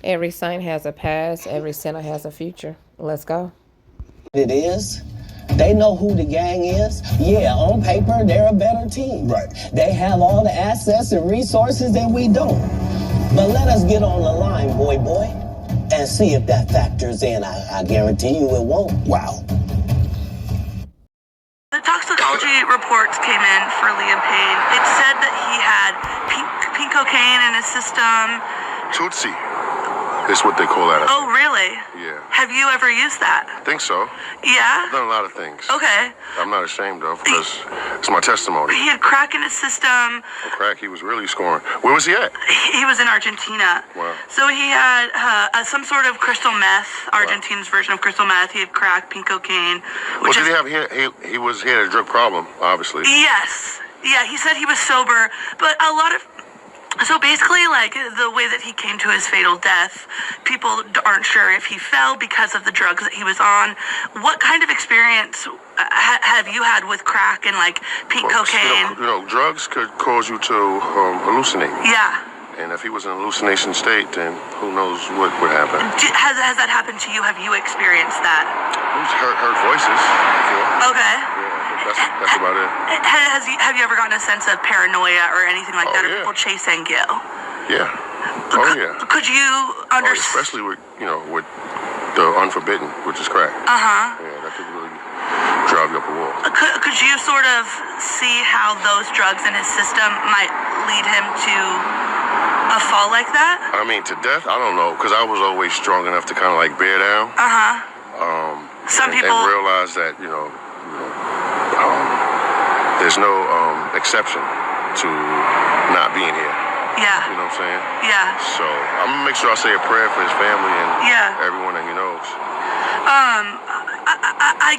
Every saint has a past, every sinner has a future. Let's go. It is. They know who the gang is. Yeah, on paper, they're a better team. Right. They have all the assets and resources that we don't. But let us get on the line, boy, and see if that factors in. I guarantee you it won't. Wow. The toxicology reports came in for Liam Payne. It said that he had pink cocaine in his system. Tootsie is what they call that. Oh, really? Yeah. Have you ever used that? I think so. Yeah? I've done a lot of things. Okay. I'm not ashamed of, because it's my testimony. He had crack in his system. On crack, he was really scoring. Where was he at? He was in Argentina. Wow. So he had some sort of crystal meth, Argentina's version of crystal meth. He had crack, pink cocaine. Well, did he have, he had a drug problem, obviously. Yes. Yeah, he said he was sober, but a lot of... So basically, like, the way that he came to his fatal death, people aren't sure if he fell because of the drugs that he was on. What kind of experience have you had with crack and, like, pink cocaine? Drugs could cause you to hallucinate. Yeah. And if he was in a hallucination state, then who knows what would happen. Has that happened to you? Have you experienced that? Who's heard voices before. Okay. Yeah, that's about it. Have you ever gotten a sense of paranoia or anything like that? Yeah. Or people chasing you? Yeah. Oh, yeah. Could you understand? Especially with the unforbidden, which is crack. Uh-huh. Yeah, that could really drive you up a wall. Could you sort of see how those drugs in his system might lead him to a fall like that? I mean, to death, I don't know, because I was always strong enough to kind of like bear down. Uh-huh. Some people... And realize that, there's no exception to not being here. Yeah. You know what I'm saying? Yeah. So I'm going to make sure I say a prayer for his family and everyone that he knows. I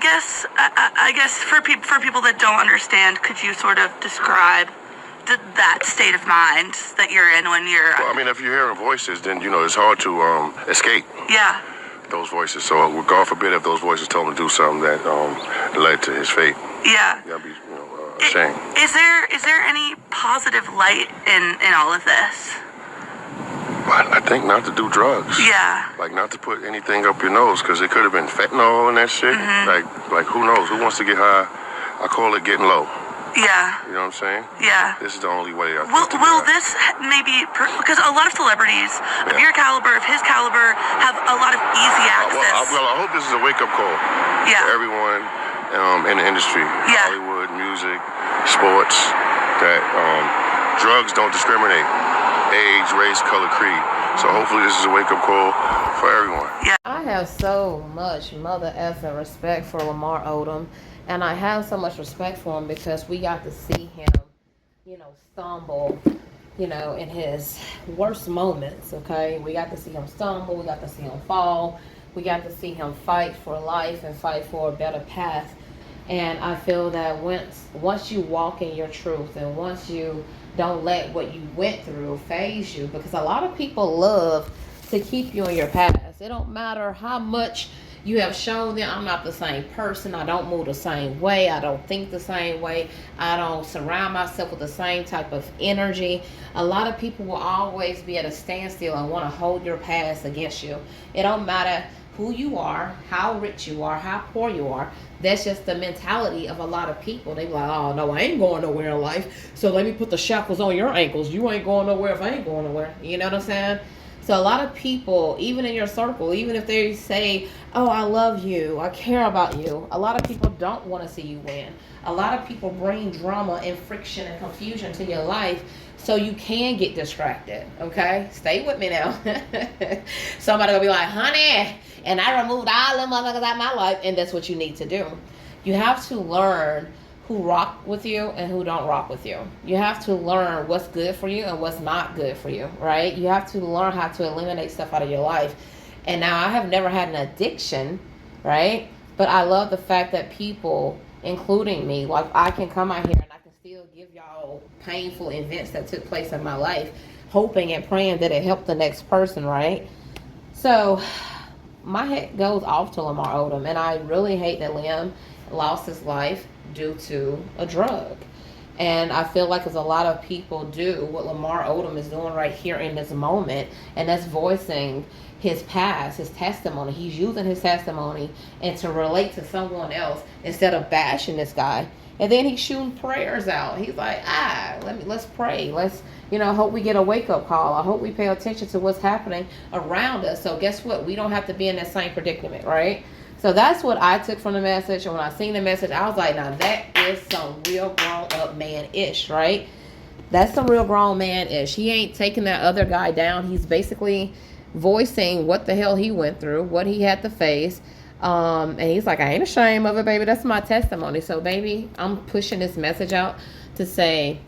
guess for people that don't understand, could you sort of describe that state of mind that you're in when you're... Well, I mean, if you're hearing voices, then, it's hard to escape. Yeah. Those voices. So God forbid if those voices told him to do something that led to his fate. Yeah. That'd be, ashamed. Is there any positive light in all of this? I think not to do drugs. Yeah. Like not to put anything up your nose, because it could have been fentanyl and that shit. Mm-hmm. Like who knows? Who wants to get high? I call it getting low. Yeah. You know what I'm saying? Yeah. This is the only way. Will this maybe, because a lot of celebrities of your caliber, of his caliber, have a lot of easy access. I hope this is a wake-up call for everyone in the industry, Hollywood, music, sports, that drugs don't discriminate, age, race, color, creed. So hopefully this is a wake-up call for everyone. Yeah. I have so much mother effing respect for Lamar Odom. And I have so much respect for him because we got to see him, stumble, in his worst moments, okay? We got to see him stumble. We got to see him fall. We got to see him fight for life and fight for a better path. And I feel that once you walk in your truth and once you don't let what you went through phase you, because a lot of people love to keep you in your past. It don't matter how much you have shown them I'm not the same person. I don't move the same way. I don't think the same way. I don't surround myself with the same type of energy. A lot of people will always be at a standstill and want to hold your past against you. It don't matter who you are, how rich you are, how poor you are. That's just the mentality of a lot of people. They be like, oh, no, I ain't going nowhere in life. So let me put the shackles on your ankles. You ain't going nowhere if I ain't going nowhere. You know what I'm saying? So a lot of people, even in your circle, even if they say, oh, I love you, I care about you, a lot of people don't want to see you win. A lot of people bring drama and friction and confusion to your life so you can get distracted, okay? Stay with me now. Somebody will be like, honey, and I removed all them motherfuckers out of my life, and that's what you need to do. You have to learn who rock with you and who don't rock with you. You have to learn what's good for you and what's not good for you, right? You have to learn how to eliminate stuff out of your life. And now I have never had an addiction, right? But I love the fact that people, including me, like I can come out here and I can still give y'all painful events that took place in my life, hoping and praying that it helped the next person, right? So my head goes off to Lamar Odom, and I really hate that Liam lost his life due to a drug. And I feel like, as a lot of people do, what Lamar Odom is doing right here in this moment, and that's voicing his past, his testimony. He's using his testimony and to relate to someone else instead of bashing this guy. And then he's shooting prayers out. He's like, let's pray. Let's, hope we get a wake-up call. I hope we pay attention to what's happening around us. So guess what? We don't have to be in that same predicament, right? So that's what I took from the message. And when I seen the message, I was like, now that is some real grown-up man-ish, right? That's some real grown man-ish. He ain't taking that other guy down. He's basically voicing what the hell he went through, what he had to face. And he's like, I ain't ashamed of it, baby. That's my testimony. So, baby, I'm pushing this message out to say,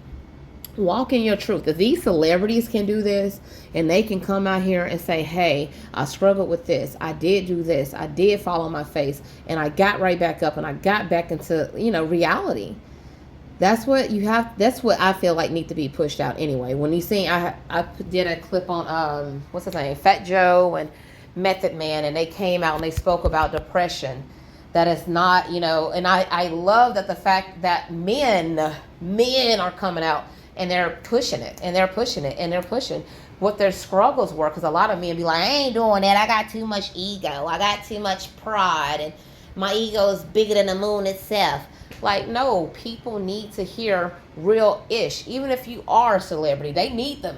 walk in your truth. If these celebrities can do this and they can come out here and say, hey, I struggled with this. I did do this. I did fall on my face and I got right back up and I got back into, reality. That's what you have. That's what I feel like need to be pushed out anyway. When you see, I did a clip on, what's his name? Fat Joe and Method Man, and they came out and they spoke about depression. That is not, and I love that the fact that men are coming out and they're pushing it and they're pushing it and they're pushing what their struggles were. Because a lot of men be like, I ain't doing that. I got too much ego. I got too much pride. And my ego is bigger than the moon itself. Like, no, people need to hear real ish. Even if you are a celebrity,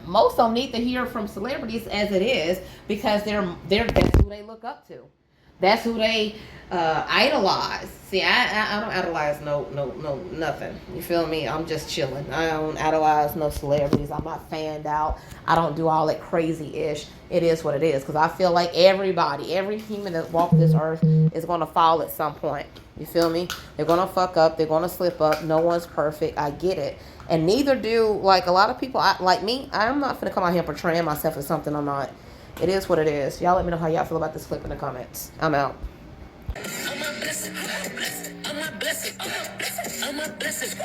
most of them need to hear from celebrities as it is, because that's who they look up to. That's who they idolize. See, I don't idolize no nothing. You feel me? I'm just chilling. I don't idolize no celebrities. I'm not fanned out. I don't do all that crazy ish. It is what it is, because I feel like every human that walks this earth is going to fall at some point. You feel me? They're going to fuck up. They're going to slip up. No one's perfect. I get it. And neither do, like, a lot of people. Like me, I'm not going to come out here portraying myself as something I'm not. It is what it is. Y'all let me know how y'all feel about this clip in the comments. I'm out. I'm a blessing. I'm a blessing. I'm a blessing. I'm a blessing. I'm a blessing.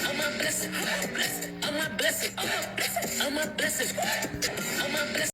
I'm a blessing. I'm a blessing. I'm a blessing. I'm a blessing.